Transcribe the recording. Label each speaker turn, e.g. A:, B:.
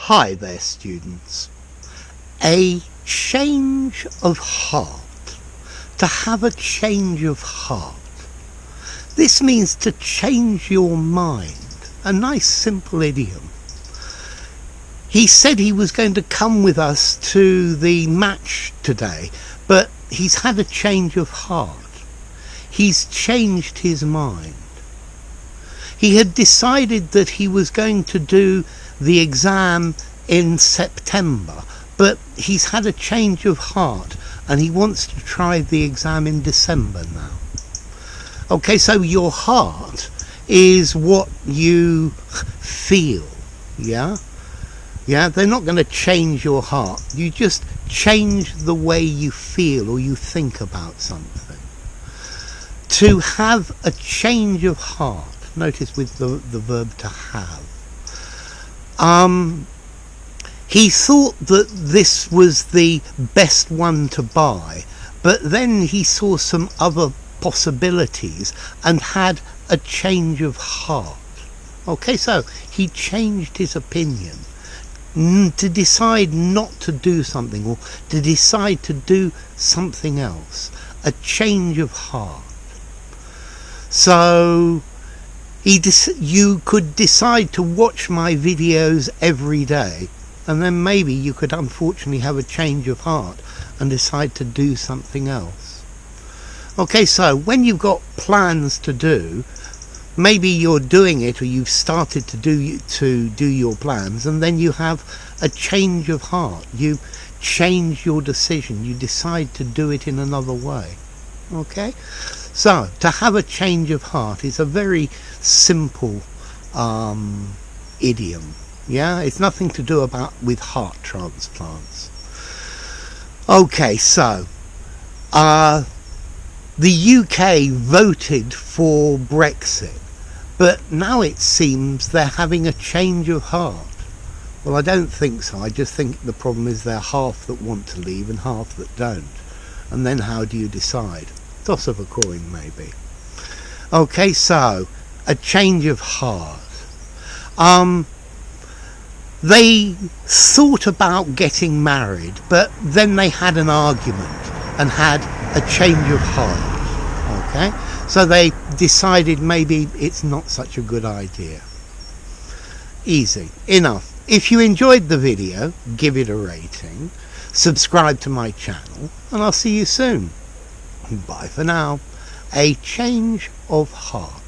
A: Hi there, students. A change of heart. To have a change of heart. This means to change your mind. A nice simple idiom. He said he was going to come with us to the match today, but he's had a change of heart. He's changed his mind. He had decided that he was going to do the exam in September, but he's had a change of heart and he wants to try the exam in December now. Okay, so your heart is what you feel, yeah? Yeah, they're not going to change your heart. You just change the way you feel or you think about something. To have a change of heart, notice with the verb to have. He thought that this was the best one to buy, but then he saw some other possibilities and had a change of heart. Okay, so he changed his opinion to decide not to do something or to decide to do something else. A change of heart. So you could decide to watch my videos every day, and then maybe you could unfortunately have a change of heart and decide to do something else. Okay, so when you've got plans to do, maybe you're doing it or you've started to do your plans, and then you have a change of heart. You change your decision. You decide to do it in another way. Okay? So, to have a change of heart is a very simple idiom. Yeah, it's nothing to do with heart transplants. Okay, so the UK voted for Brexit, but now it seems they're having a change of heart. Well, I don't think so. I just think the problem is they're half that want to leave and half that don't. And then how do you decide? Toss of a coin, maybe. Okay, so a change of heart. They thought about getting married, but then they had an argument and had a change of heart. Okay, so they decided maybe it's not such a good idea. Easy enough. If you enjoyed the video, give it a rating, subscribe to my channel, and I'll see you soon. Bye for now. A change of heart.